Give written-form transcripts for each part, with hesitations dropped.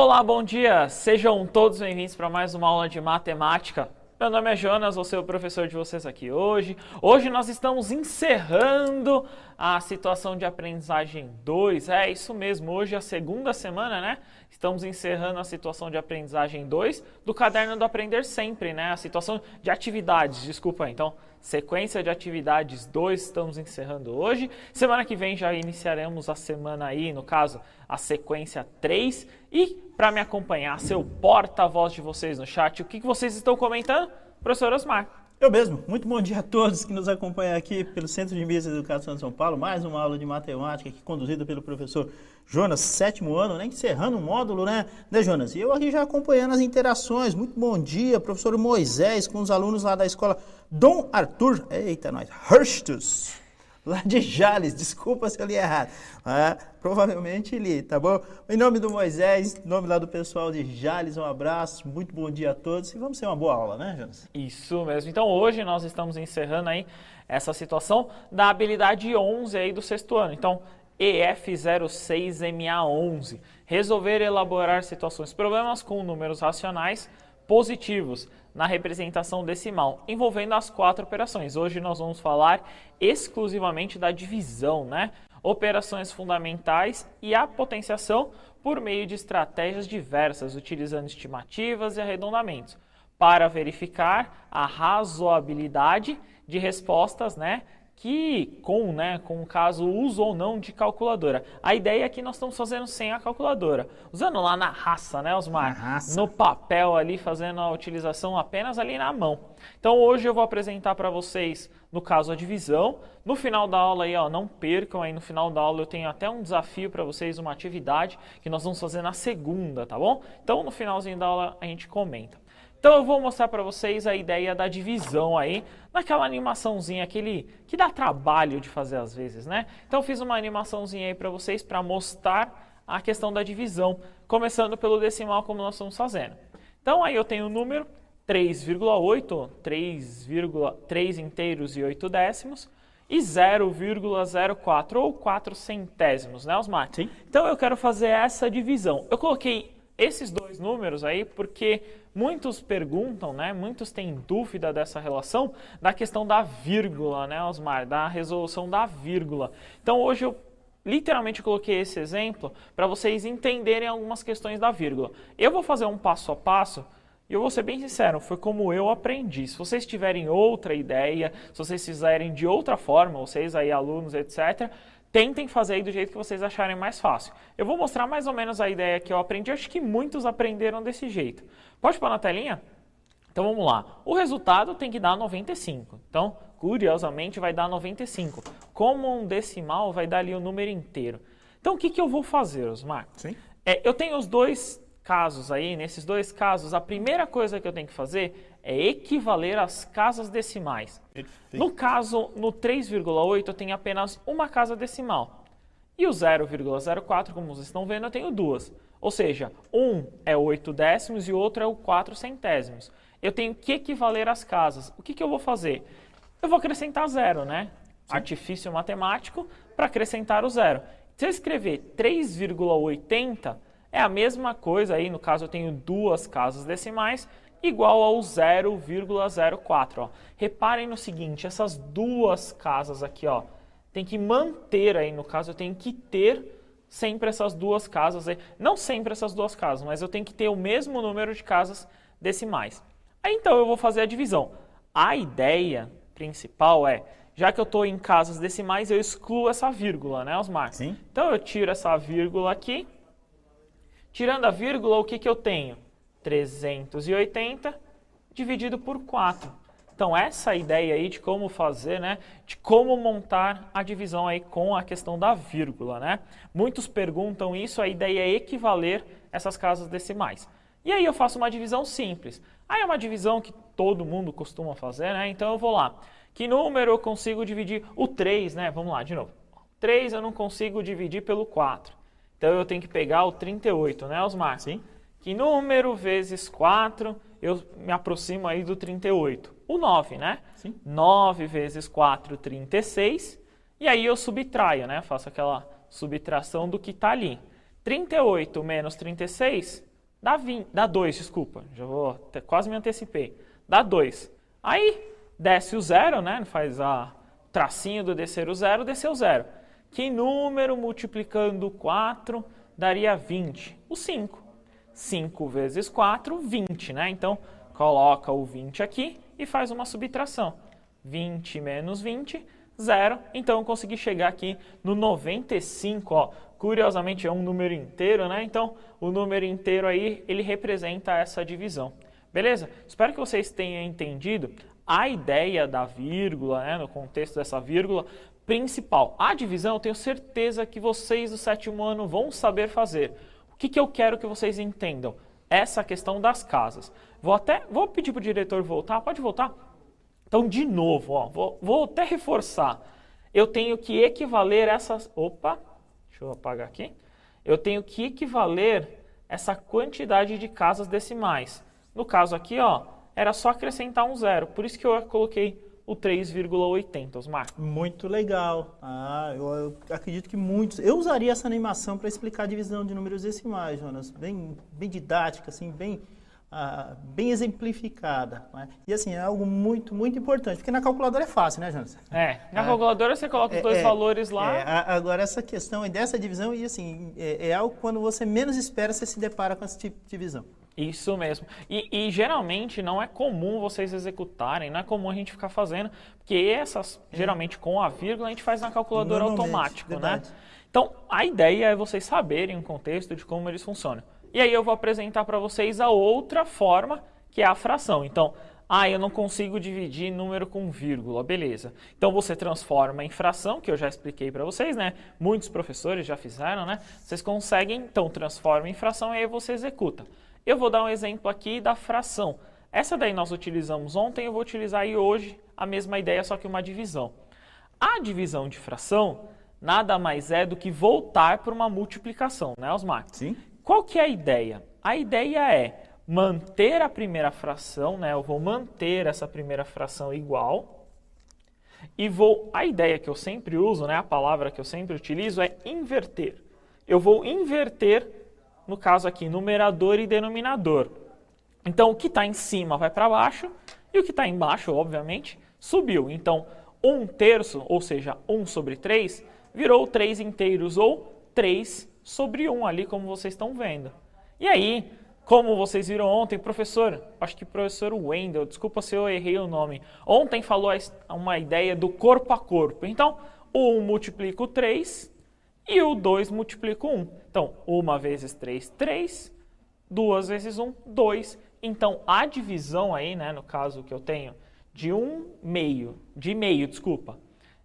Olá, bom dia! Sejam todos bem-vindos para mais uma aula de matemática. Meu nome é Jonas, vou ser o professor de vocês aqui hoje. Hoje nós estamos encerrando a situação de aprendizagem 2. É isso mesmo, hoje é a segunda semana, né? Estamos encerrando a situação de aprendizagem 2 do caderno do Aprender Sempre, né? A situação de atividades, desculpa, então, sequência de atividades 2 estamos encerrando hoje. Semana que vem já iniciaremos a semana aí, no caso, a sequência 3. E para me acompanhar, ser o porta-voz de vocês no chat, o que vocês estão comentando? Professor Osmar. Eu mesmo. Muito bom dia a todos que nos acompanham aqui pelo Centro de Mídias e Educação de São Paulo. Mais uma aula de matemática aqui conduzida pelo professor Jonas, 7º ano, né? Encerrando o módulo, né, Jonas? E eu aqui já acompanhando as interações. Muito bom dia, professor Moisés, com os alunos lá da escola Dom Arthur, eita nós, Hurstus, lá de Jales, desculpa se eu li errado, provavelmente li, tá bom? Em nome do Moisés, em nome lá do pessoal de Jales, um abraço, muito bom dia a todos e vamos ter uma boa aula, né, Jonas? Isso mesmo, então hoje nós estamos encerrando aí essa situação da habilidade 11 aí do 6º ano, então EF06MA11, resolver e elaborar situações, problemas com números racionais positivos na representação decimal, envolvendo as 4 operações. Hoje nós vamos falar exclusivamente da divisão, né? Operações fundamentais e a potenciação por meio de estratégias diversas, utilizando estimativas e arredondamentos, para verificar a razoabilidade de respostas, né? Que com o caso uso ou não de calculadora. A ideia é que nós estamos fazendo sem a calculadora, usando lá na raça, né, Osmar? Na raça. No papel ali, fazendo a utilização apenas ali na mão. Então hoje eu vou apresentar para vocês, no caso, a divisão. No final da aula aí, ó, não percam aí, no final da aula eu tenho até um desafio para vocês, uma atividade que nós vamos fazer na segunda, tá bom? Então no finalzinho da aula a gente comenta. Então eu vou mostrar para vocês a ideia da divisão aí, naquela animaçãozinha, aquele que dá trabalho de fazer às vezes, né? Então eu fiz uma animaçãozinha aí para vocês para mostrar a questão da divisão, começando pelo decimal como nós estamos fazendo. Então aí eu tenho o número 3,8, 3 inteiros e 8 décimos, e 0,04 ou 4 centésimos, né, Osmar? Sim. Então eu quero fazer essa divisão. Eu coloquei esses dois números aí porque muitos perguntam, né? Muitos têm dúvida dessa relação da questão da vírgula, né, Osmar? Da resolução da vírgula. Então hoje eu literalmente coloquei esse exemplo para vocês entenderem algumas questões da vírgula. Eu vou fazer um passo a passo e eu vou ser bem sincero, foi como eu aprendi. Se vocês tiverem outra ideia, se vocês fizerem de outra forma, vocês aí alunos, etc., tentem fazer aí do jeito que vocês acharem mais fácil. Eu vou mostrar mais ou menos a ideia que eu aprendi. Acho que muitos aprenderam desse jeito. Pode pôr na telinha? Então vamos lá. O resultado tem que dar 95. Então, curiosamente, vai dar 95. Como um decimal, vai dar ali o número inteiro. Então, o que eu vou fazer, Osmar? Sim. Eu tenho os dois casos aí. Nesses dois casos, a primeira coisa que eu tenho que fazer é equivaler as casas decimais. Perfeito. No caso, no 3,8 eu tenho apenas uma casa decimal. E o 0,04, como vocês estão vendo, eu tenho duas. Ou seja, um é 8 décimos e o outro é o 4 centésimos. Eu tenho que equivaler as casas. O que eu vou fazer? Eu vou acrescentar zero, né? Sim. Artifício matemático para acrescentar o zero. Se eu escrever 3,80, é a mesma coisa aí, no caso eu tenho duas casas decimais, igual ao 0,04. Ó. Reparem no seguinte, essas duas casas aqui, ó, tem que manter aí, no caso eu tenho que ter sempre essas duas casas aí. Não sempre essas duas casas, mas eu tenho que ter o mesmo número de casas decimais. Aí então eu vou fazer a divisão. A ideia principal é, já que eu estou em casas decimais, eu excluo essa vírgula, né, Osmar? Sim. Então eu tiro essa vírgula aqui. Tirando a vírgula, o que eu tenho? 380 dividido por 4. Então, essa ideia aí de como fazer, né? De como montar a divisão aí com a questão da vírgula, né? Muitos perguntam isso, a ideia é equivaler essas casas decimais. E aí eu faço uma divisão simples. Aí é uma divisão que todo mundo costuma fazer, né? Então eu vou lá. Que número eu consigo dividir? O 3, né? Vamos lá, de novo. 3 eu não consigo dividir pelo 4. Então eu tenho que pegar o 38, né, Osmar? Sim. Que número vezes 4, eu me aproximo aí do 38. O 9, né? Sim. 9 vezes 4, 36. E aí eu subtraio, né? Faço aquela subtração do que está ali. 38 menos 36 dá 2, desculpa, quase me antecipei, dá 2. Aí desce o 0, né? Faz a tracinho do descer o 0, desceu o 0. Que número multiplicando 4 daria 20? O 5. 5 vezes 4, 20, né? Então, coloca o 20 aqui e faz uma subtração. 20 menos 20, 0. Então, eu consegui chegar aqui no 95, ó. Curiosamente, é um número inteiro, né? Então, o número inteiro aí, ele representa essa divisão. Beleza? Espero que vocês tenham entendido a ideia da vírgula, né? No contexto dessa vírgula principal. A divisão, eu tenho certeza que vocês do 7º ano vão saber fazer. O que eu quero que vocês entendam? Essa questão das casas. Vou pedir para o diretor voltar. Pode voltar? Então, de novo, ó, vou até reforçar. Eu tenho que equivaler essas... Opa, deixa eu apagar aqui. Eu tenho que equivaler essa quantidade de casas decimais. No caso aqui, ó, era só acrescentar um 0. Por isso que eu coloquei o 3,80, Osmar. Muito legal. Eu acredito que muitos... Eu usaria essa animação para explicar a divisão de números decimais, Jonas. Bem didática, assim, bem exemplificada. Né? E assim, é algo muito, muito importante. Porque na calculadora é fácil, né, Jonas? Na calculadora você coloca os dois valores lá. Agora, essa questão dessa divisão, e assim, é algo que quando você menos espera, você se depara com esse tipo de divisão. Isso mesmo. E geralmente não é comum vocês executarem, não é comum a gente ficar fazendo, porque essas, geralmente com a vírgula, a gente faz na calculadora automático, verdade. né? Então, a ideia é vocês saberem o contexto de como eles funcionam. E aí eu vou apresentar para vocês a outra forma, que é a fração. Então, eu não consigo dividir número com vírgula, beleza. Então, você transforma em fração, que eu já expliquei para vocês, né? Muitos professores já fizeram, né? Vocês conseguem, então, transforma em fração e aí você executa. Eu vou dar um exemplo aqui da fração. Essa daí nós utilizamos ontem, eu vou utilizar aí hoje a mesma ideia, só que uma divisão. A divisão de fração nada mais é do que voltar para uma multiplicação, né, Osmar? Sim. Qual que é a ideia? A ideia é manter a primeira fração, né? Eu vou manter essa primeira fração igual e a ideia que eu sempre uso, né, a palavra que eu sempre utilizo é inverter. Eu vou inverter, no caso aqui, numerador e denominador. Então, o que está em cima vai para baixo e o que está embaixo, obviamente, subiu. Então, 1/3, ou seja, 1 sobre 3, virou 3 inteiros ou 3 sobre 1 ali, como vocês estão vendo. E aí, como vocês viram ontem, professor, acho que o professor Wendel, desculpa se eu errei o nome, ontem falou uma ideia do corpo a corpo. Então, o 1 multiplica o 3 e o 2 multiplica o 1. Então, 1 vezes 3, 3, 2 vezes 1, 2. Então, a divisão aí, né, no caso que eu tenho, de meio,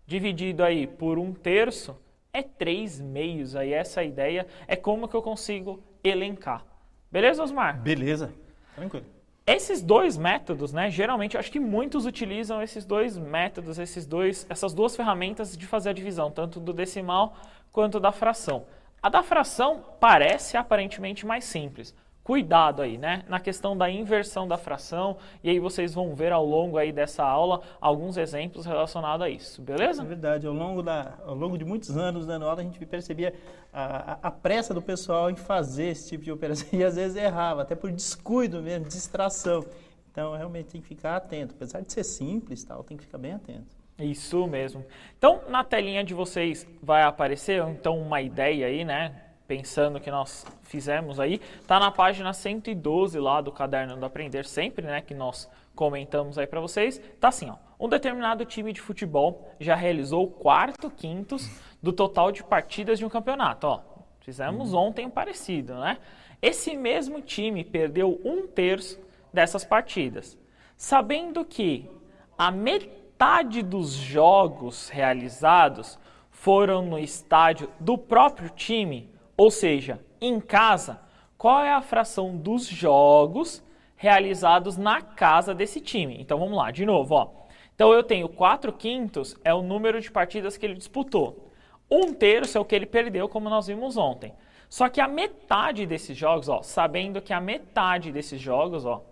dividido aí por 1/3, é 3 meios. Aí essa ideia é como que eu consigo elencar. Beleza, Osmar? Beleza, tranquilo. Esses dois métodos, né, geralmente, eu acho que muitos utilizam esses dois métodos, essas duas ferramentas de fazer a divisão, tanto do decimal quanto da fração. A da fração parece aparentemente mais simples. Cuidado aí, né, na questão da inversão da fração, e aí vocês vão ver ao longo aí dessa aula alguns exemplos relacionados a isso, beleza? É verdade, ao longo de muitos anos dando aula, a gente percebia a pressa do pessoal em fazer esse tipo de operação, e às vezes errava, até por descuido mesmo, distração. Então, realmente tem que ficar atento, apesar de ser simples, tem que ficar bem atento. Isso mesmo. Então, na telinha de vocês vai aparecer, então, uma ideia aí, né? Pensando que nós fizemos aí, tá na página 112 lá do Caderno do Aprender Sempre, né, que nós comentamos aí para vocês. Tá assim, ó, um determinado time de futebol já realizou 4/5 do total de partidas de um campeonato, ó. Fizemos ontem um parecido, né? Esse mesmo time perdeu 1/3 dessas partidas. Sabendo que a metade dos jogos realizados foram no estádio do próprio time, ou seja, em casa, qual é a fração dos jogos realizados na casa desse time? Então vamos lá, de novo, ó. Então eu tenho 4/5 é o número de partidas que ele disputou. 1/3 é o que ele perdeu, como nós vimos ontem. Só que a metade desses jogos, ó, sabendo que a metade desses jogos, ó,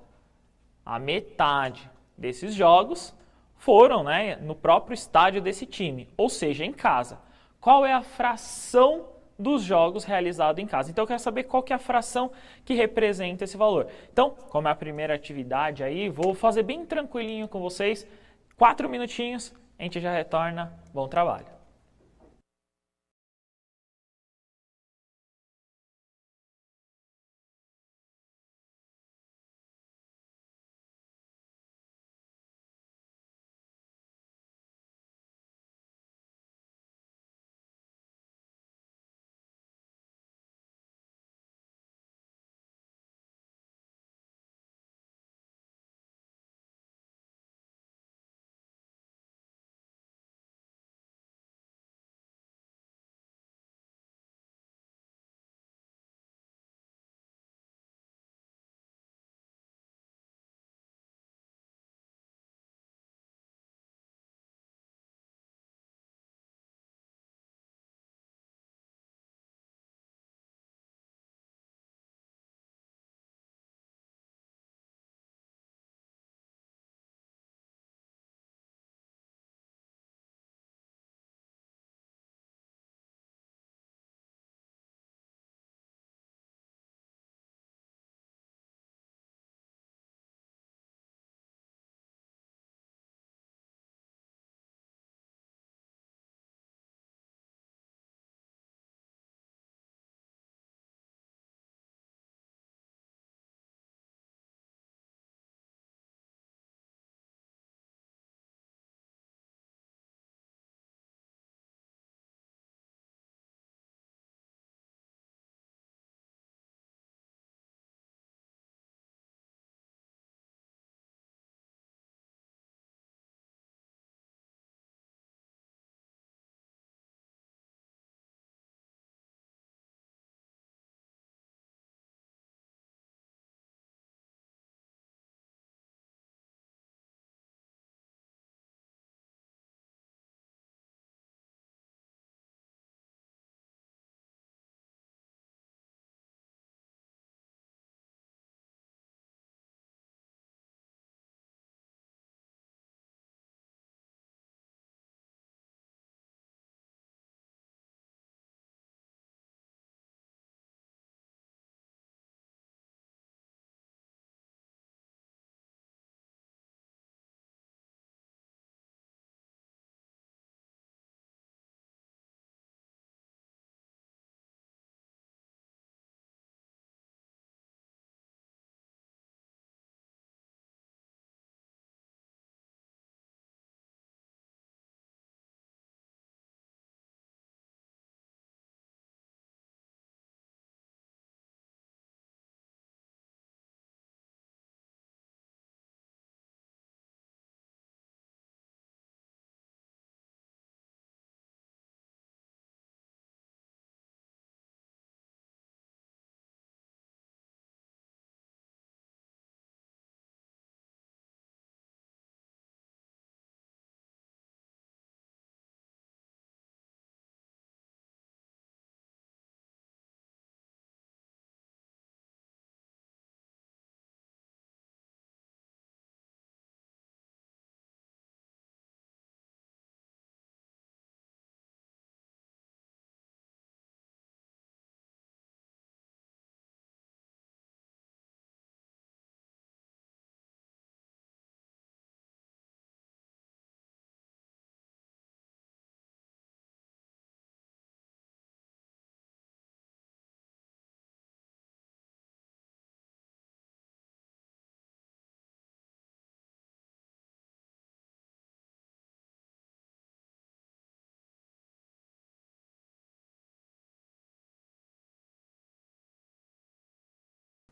foram, né, no próprio estádio desse time, ou seja, em casa. Qual é a fração dos jogos realizados em casa. Então eu quero saber qual que é a fração que representa esse valor. Então, como é a primeira atividade aí, vou fazer bem tranquilinho com vocês, 4 minutinhos, a gente já retorna. Bom trabalho!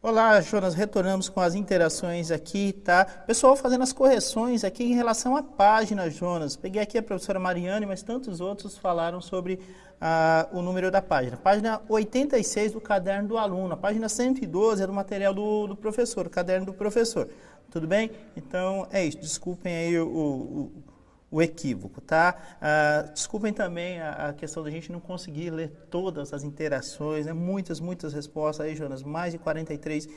Olá, Jonas, retornamos com as interações aqui, tá? Pessoal fazendo as correções aqui em relação à página, Jonas. Peguei aqui a professora Mariane, mas tantos outros falaram sobre o número da página. Página 86 do caderno do aluno, a página 112 é do material do professor, o caderno do professor. Tudo bem? Então, é isso. Desculpem aí o equívoco, tá? Desculpem também a questão da gente não conseguir ler todas as interações, né? Muitas respostas aí, Jonas, mais de 43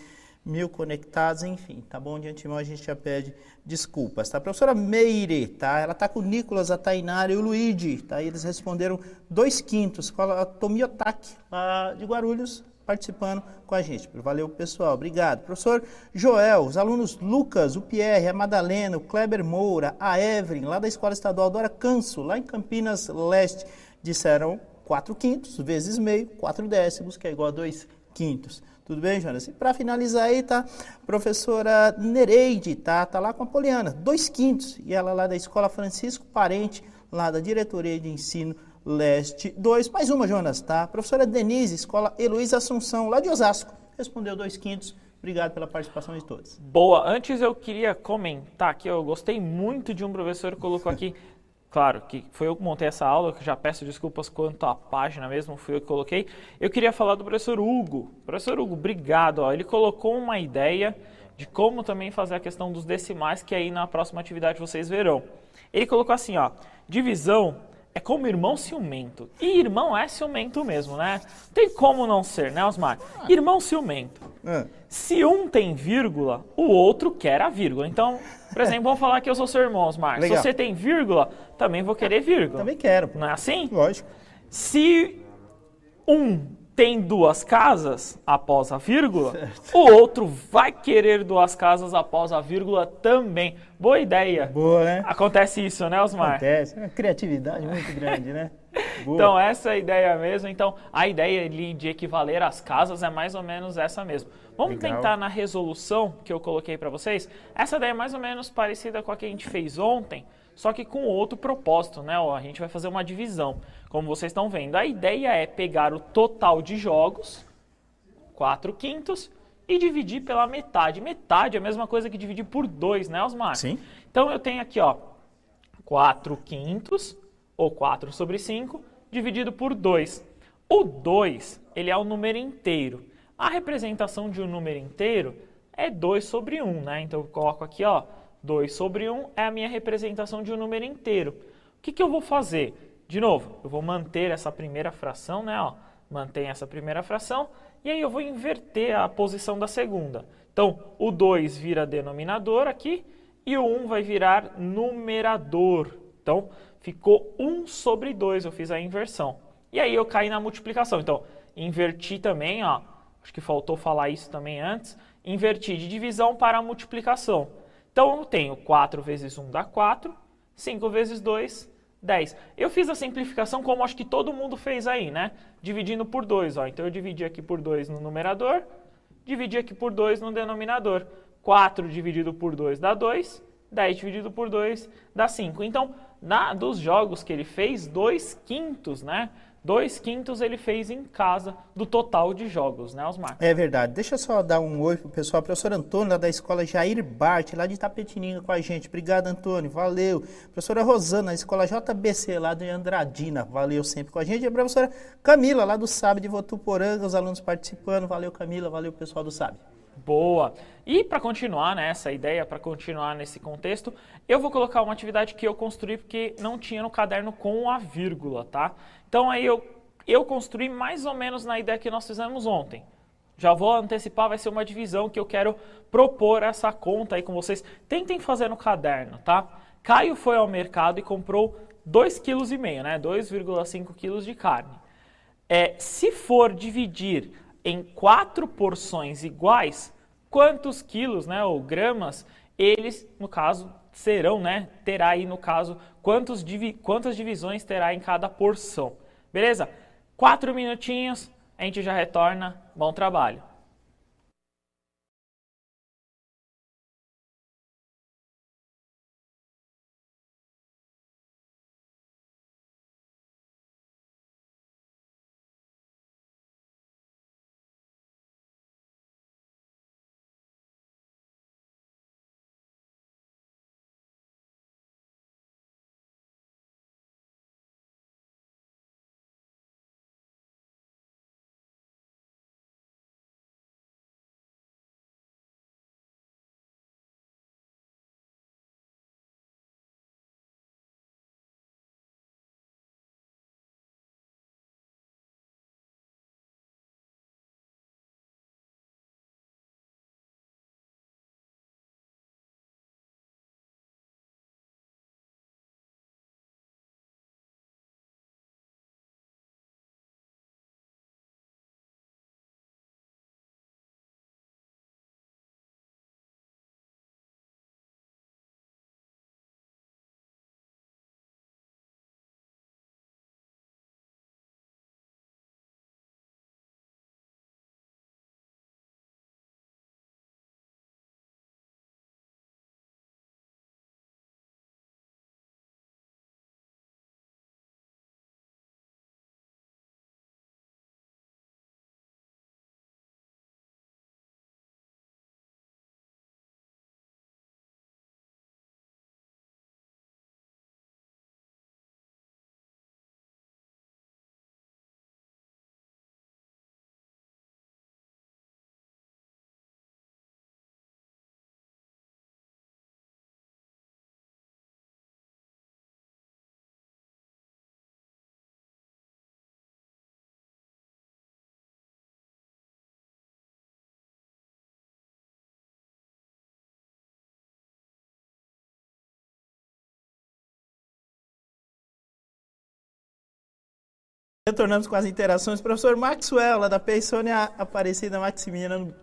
mil conectados, enfim, tá bom? De antemão a gente já pede desculpas, tá? A professora Meire, tá? Ela tá com o Nicolas, a Tainara e o Luigi, tá? E eles responderam 2/5, escola Tomiotaque, lá de Guarulhos, participando com a gente. Valeu, pessoal. Obrigado. Professor Joel, os alunos Lucas, o Pierre, a Madalena, o Kleber Moura, a Evelyn, lá da Escola Estadual Dora Canso, lá em Campinas Leste, disseram 4/5 vezes meio, 4 décimos, que é igual a 2/5. Tudo bem, Jonas? E para finalizar aí, tá? Professora Nereide, tá? Tá lá com a Poliana, 2/5. E ela lá da Escola Francisco Parente, lá da Diretoria de Ensino Leste 2. Mais uma, Jonas, tá? Professora Denise, Escola Heloísa Assunção, lá de Osasco. Respondeu 2/5. Obrigado pela participação de todos. Boa. Antes eu queria comentar que eu gostei muito de um professor que colocou aqui. Claro, que foi eu que montei essa aula, que já peço desculpas quanto à página mesmo, fui eu que coloquei. Eu queria falar do professor Hugo. Professor Hugo, obrigado. Ó. Ele colocou uma ideia de como também fazer a questão dos decimais, que aí na próxima atividade vocês verão. Ele colocou assim, ó, divisão é como irmão ciumento. E irmão é ciumento mesmo, né? Não tem como não ser, né, Osmar? Irmão ciumento. Se um tem vírgula, o outro quer a vírgula. Então, por exemplo, vamos falar que eu sou seu irmão, Osmar. Legal. Se você tem vírgula, também vou querer vírgula. Também quero. Não é assim? Lógico. Se um tem 2 casas após a vírgula, certo, o outro vai querer 2 casas após a vírgula também. Boa ideia. Boa, né? Acontece isso, né, Osmar? Acontece. É uma criatividade muito grande, né? Boa. Então, essa é a ideia mesmo. Então, a ideia ali de equivaler as casas é mais ou menos essa mesmo. Vamos Legal. tentar na resolução que eu coloquei para vocês. Essa ideia é mais ou menos parecida com a que a gente fez ontem, só que com outro propósito, né? Ó, a gente vai fazer uma divisão, como vocês estão vendo. A ideia é pegar o total de jogos, 4/5, e dividir pela metade. Metade é a mesma coisa que dividir por 2, né, Osmar? Sim. Então, eu tenho aqui, ó, 4/5, ou 4/5, dividido por 2. O 2, ele é o número inteiro. A representação de um número inteiro é 2/1, né? Então, eu coloco aqui, ó, 2/1 é a minha representação de um número inteiro. O que eu vou fazer? De novo, eu vou manter essa primeira fração, né? Ó, mantém essa primeira fração, e aí eu vou inverter a posição da segunda. Então, o 2 vira denominador aqui, e o 1 vai virar numerador. Então, ficou 1/2, eu fiz a inversão. E aí eu caí na multiplicação. Então, inverti também, ó, acho que faltou falar isso também antes, inverti de divisão para multiplicação. Então, eu tenho 4 vezes 1 dá 4, 5 vezes 2, 10. Eu fiz a simplificação como acho que todo mundo fez aí, né? Dividindo por 2, ó. Então, eu dividi aqui por 2 no numerador, dividi aqui por 2 no denominador. 4 dividido por 2 dá 2, 10 dividido por 2 dá 5. Então, dos jogos que ele fez, 2/5, né? 2/5 ele fez em casa do total de jogos, né, Osmar? É verdade. Deixa eu só dar um oi pro pessoal. Professor Antônio, lá da escola Jair Bart, lá de Itapetininga com a gente. Obrigado, Antônio. Valeu. Professora Rosana, da escola JBC, lá de Andradina. Valeu sempre com a gente. E a professora Camila, lá do SAB de Votuporanga, os alunos participando. Valeu, Camila. Valeu, pessoal do SAB. Boa! E para continuar, né, essa ideia, para continuar nesse contexto, eu vou colocar uma atividade que eu construí porque não tinha no caderno com a vírgula, tá? Então aí eu construí mais ou menos na ideia que nós fizemos ontem. Já vou antecipar, vai ser uma divisão que eu quero propor essa conta aí com vocês. Tentem fazer no caderno, tá? Caio foi ao mercado e comprou 2,5 kg, né? 2,5 kg de carne. Se for dividir em 4 porções iguais, quantos quilos, né, ou gramas, eles, no caso, serão, né, terá aí, no caso, quantas divisões terá em cada porção. Beleza? 4 minutinhos, a gente já retorna. Bom trabalho! Retornamos com as interações. Professor Maxwell, lá da Peissônia Aparecida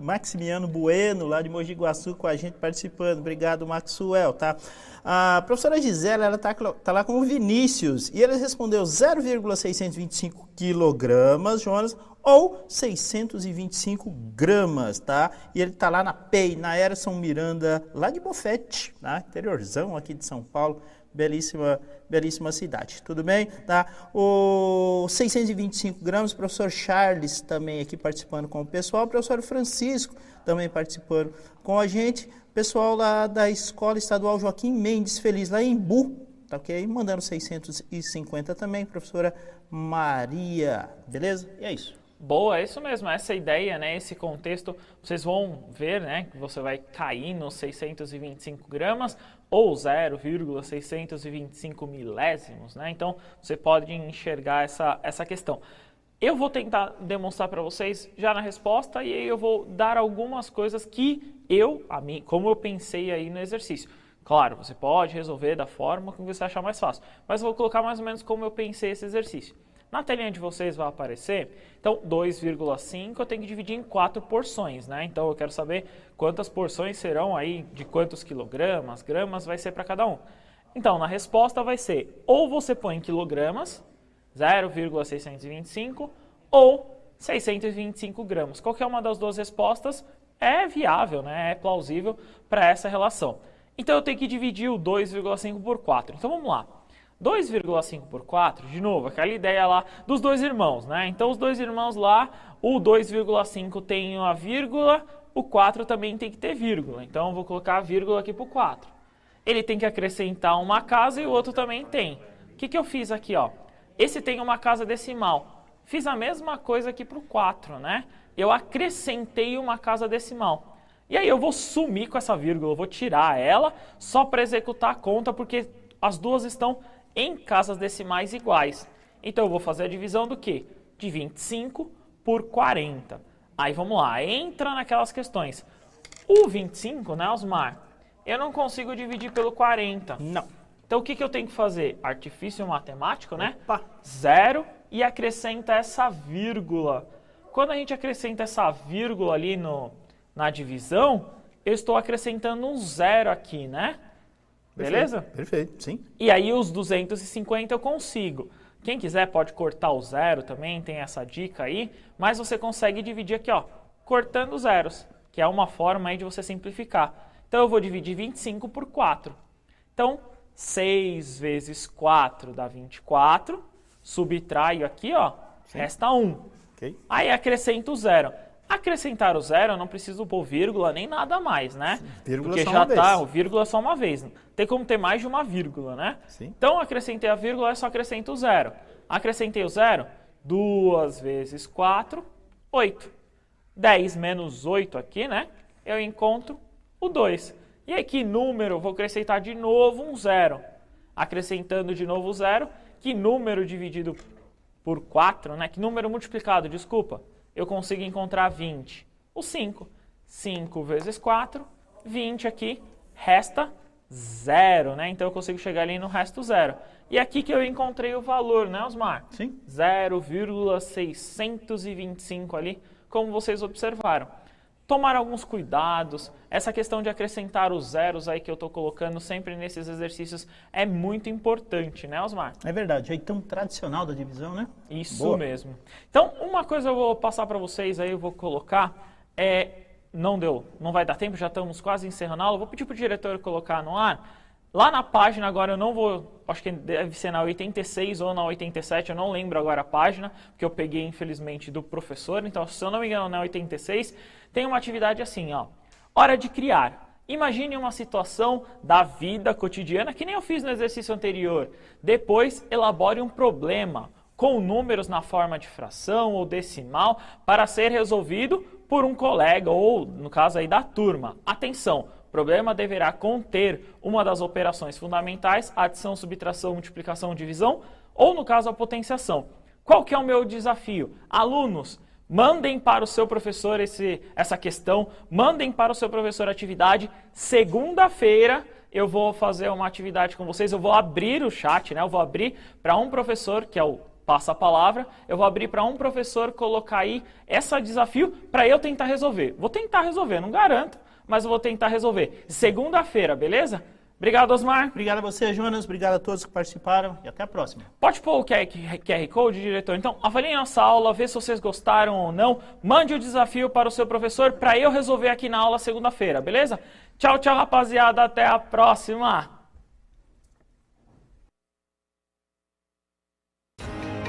Maximiano Bueno, lá de Mogi Guaçu, com a gente participando. Obrigado, Maxwell, tá? A professora Gisela, ela tá lá com o Vinícius, e ele respondeu 0,625 quilogramas, Jonas, ou 625 gramas, tá? E ele tá lá na PEI, na Erson Miranda, lá de Bofete, tá? Interiorzão aqui de São Paulo. Belíssima cidade, tudo bem? Tá? O 625 gramas, o professor Charles também aqui participando com o pessoal, o professor Francisco também participando com a gente, pessoal lá da Escola Estadual Joaquim Mendes Feliz, lá em Embu, tá ok? Mandando 650 também, professora Maria, beleza? E é isso. Boa, é isso mesmo, essa ideia, né, esse contexto, vocês vão ver, né, que você vai cair nos 625 gramas ou 0,625 milésimos, né, então você pode enxergar essa questão. Eu vou tentar demonstrar para vocês já na resposta e aí eu vou dar algumas coisas que como eu pensei aí no exercício. Claro, você pode resolver da forma que você achar mais fácil, mas eu vou colocar mais ou menos como eu pensei esse exercício. Na telinha de vocês vai aparecer, então 2,5 eu tenho que dividir em 4 porções, né? Então eu quero saber quantas porções serão aí, de quantos quilogramas, gramas vai ser para cada um. Então na resposta vai ser, ou você põe em quilogramas, 0,625, ou 625 gramas. Qualquer uma das duas respostas é viável, né? É plausível para essa relação. Então eu tenho que dividir o 2,5 por 4. Então vamos lá. 2,5 por 4, de novo, aquela ideia lá dos dois irmãos, né? Então, os dois irmãos lá, o 2,5 tem uma vírgula, o 4 também tem que ter vírgula. Então, eu vou colocar a vírgula aqui para o 4. Ele tem que acrescentar uma casa e o outro também tem. O que eu fiz aqui, ó? Esse tem uma casa decimal. Fiz a mesma coisa aqui para o 4, né? Eu acrescentei uma casa decimal. E aí, eu vou sumir com essa vírgula, eu vou tirar ela só para executar a conta, porque as duas estão em casas decimais iguais. Então, eu vou fazer a divisão do quê? De 25 por 40. Aí, vamos lá. Entra naquelas questões. O 25, né, Osmar? Eu não consigo dividir pelo 40. Não. Então, o que eu tenho que fazer? Artifício matemático, né? Opa. 0 e acrescenta essa vírgula. Quando a gente acrescenta essa vírgula ali na divisão, eu estou acrescentando um 0 aqui, né? Beleza? Perfeito, sim. E aí os 250 eu consigo. Quem quiser pode cortar o 0 também, tem essa dica aí. Mas você consegue dividir aqui, ó, cortando os zeros, que é uma forma aí de você simplificar. Então eu vou dividir 25 por 4. Então 6 vezes 4 dá 24. Subtraio aqui, ó, sim. Resta 1. Okay. Aí acrescento o 0. Acrescentar o 0, eu não preciso pôr vírgula nem nada mais, né? Vírgula porque só já uma vez. O vírgula só uma vez. Tem como ter mais de uma vírgula, né? Sim. Então, acrescentei a vírgula, eu só acrescento o 0. Acrescentei o 0, 2 vezes 4, 8. 10 menos 8 aqui, né? Eu encontro o 2. E aí, que número? Eu vou acrescentar de novo um 0. Acrescentando de novo o 0, que número dividido por 4, né? Que número multiplicado, desculpa. Eu consigo encontrar 20. O 5. 5 vezes 4, 20 aqui, resta 0, né? Então eu consigo chegar ali no resto 0. E aqui que eu encontrei o valor, né, Osmar? Sim. 0,625 ali, como vocês observaram. Tomar alguns cuidados, essa questão de acrescentar os zeros aí que eu estou colocando sempre nesses exercícios é muito importante, né, Osmar? É verdade, jeito tão tradicional da divisão, né? Isso Boa. mesmo. Então, uma coisa eu vou passar para vocês aí, eu vou colocar, não vai dar tempo, já estamos quase encerrando a aula, vou pedir para o diretor colocar no ar. Lá na página agora eu não vou, acho que deve ser na 86 ou na 87, eu não lembro agora a página, porque eu peguei infelizmente do professor, então se eu não me engano na 86, tem uma atividade assim, ó, hora de criar. Imagine uma situação da vida cotidiana, que nem eu fiz no exercício anterior. Depois elabore um problema com números na forma de fração ou decimal para ser resolvido por um colega ou, no caso aí, da turma. Atenção! O problema deverá conter uma das operações fundamentais, adição, subtração, multiplicação, divisão, ou no caso a potenciação. Qual que é o meu desafio? Alunos, mandem para o seu professor essa questão, mandem para o seu professor a atividade. Segunda-feira eu vou fazer uma atividade com vocês, eu vou abrir o chat, né? Eu vou abrir para um professor, que é o passa a palavra, eu vou abrir para um professor colocar aí esse desafio para eu tentar resolver. Vou tentar resolver, não garanto, mas eu vou tentar resolver. Segunda-feira, beleza? Obrigado, Osmar. Obrigado a você, Jonas. Obrigado a todos que participaram e até a próxima. Pode pôr o QR Code, diretor? Então, avaliem nossa aula, vê se vocês gostaram ou não. Mande o desafio para o seu professor para eu resolver aqui na aula segunda-feira, beleza? Tchau, tchau, rapaziada. Até a próxima.